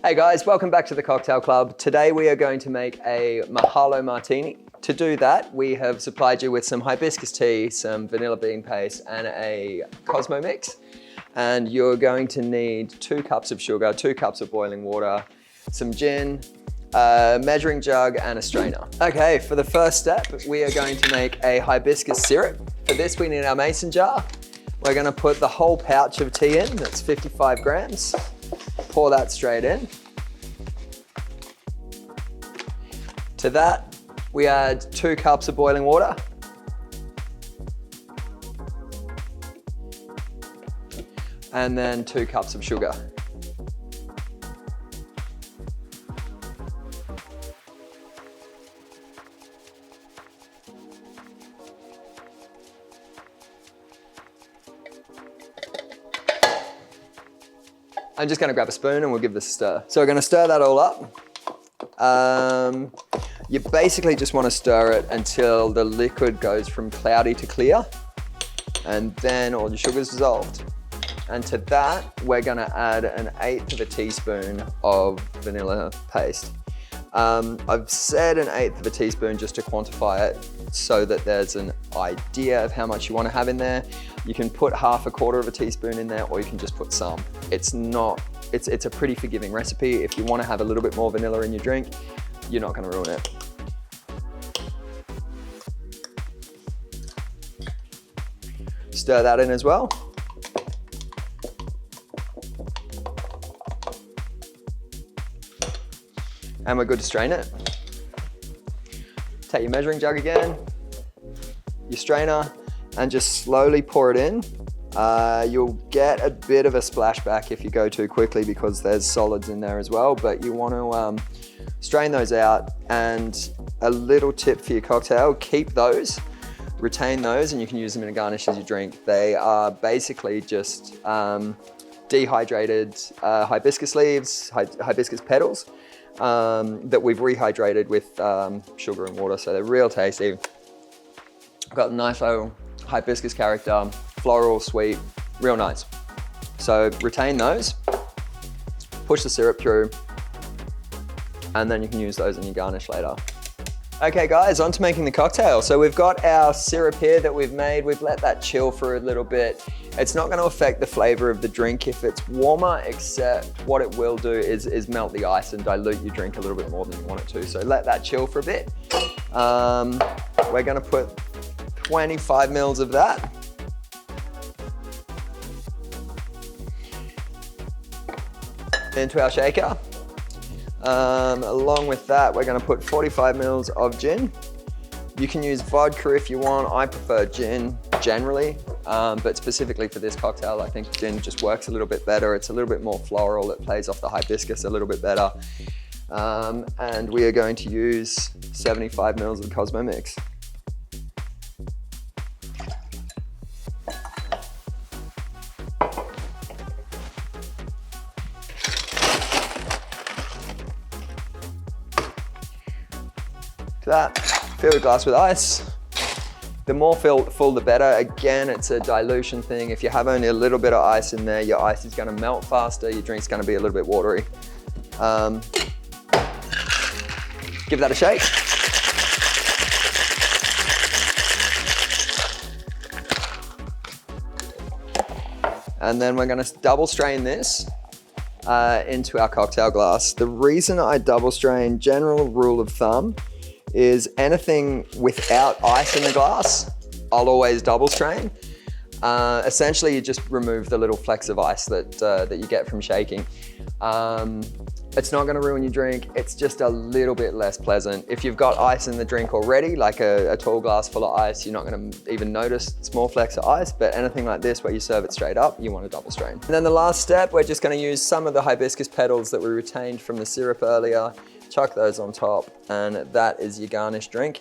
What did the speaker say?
Hey guys, welcome back to the Cocktail Club. Today we are going to make a Mahalo Martini. To do that, we have supplied you with some hibiscus tea, some vanilla bean paste, and a Cosmo mix. And you're going to need 2 cups of sugar, 2 cups of boiling water, some gin, a measuring jug, and a strainer. Okay, for the first step, we are going to make a hibiscus syrup. For this, we need our mason jar. We're gonna put the whole pouch of tea in, that's 55 grams. Pour that straight in. To that, we add 2 cups of boiling water. And then 2 cups of sugar. I'm just gonna grab a spoon and we'll give this a stir. So we're gonna stir that all up. You basically just wanna stir it until the liquid goes from cloudy to clear, and then all your sugar's dissolved. And to that, we're gonna add 1/8 of a teaspoon of vanilla paste. I've said 1/8 of a teaspoon just to quantify it so that there's an idea of how much you wanna have in there. You can put 1/4 of a teaspoon in there, or you can just put some. It's a pretty forgiving recipe. If you wanna have a little bit more vanilla in your drink, you're not gonna ruin it. Stir that in as well. And we're good to strain it. Take your measuring jug again, your strainer, and just slowly pour it in. You'll get a bit of a splashback if you go too quickly because there's solids in there as well, but you want to strain those out. And a little tip for your cocktail, keep those, retain those, and you can use them in a garnish as you drink. They are basically just dehydrated hibiscus leaves, hibiscus petals, that we've rehydrated with sugar and water, so they're real tasty. Got a nice little hibiscus character, floral, sweet, real nice. So retain those, push the syrup through, and then you can use those in your garnish later. Okay guys, on to making the cocktail. So we've got our syrup here that we've made. We've let that chill for a little bit. It's not going to affect the flavor of the drink if it's warmer, except what it will do is melt the ice and dilute your drink a little bit more than you want it to. So let that chill for a bit. We're going to put 25 mils of that. Into our shaker. Along with that, we're going to put 45 mils of gin. You can use vodka if you want. I prefer gin generally, but specifically for this cocktail, I think gin just works a little bit better. It's a little bit more floral. It plays off the hibiscus a little bit better. And we are going to use 75 mils of Cosmo mix. That, fill the glass with ice. The more full, the better. Again, it's a dilution thing. If you have only a little bit of ice in there, your ice is gonna melt faster, your drink's gonna be a little bit watery. Give that a shake. And then we're gonna double strain this into our cocktail glass. The reason I double strain, general rule of thumb, is anything without ice in the glass, I'll always double strain. Essentially, you just remove the little flecks of ice that you get from shaking. It's not gonna ruin your drink, it's just a little bit less pleasant. If you've got ice in the drink already, like a tall glass full of ice, you're not gonna even notice small flecks of ice, but anything like this where you serve it straight up, you wanna double strain. And then the last step, we're just gonna use some of the hibiscus petals that we retained from the syrup earlier, chuck those on top, and that is your garnish drink.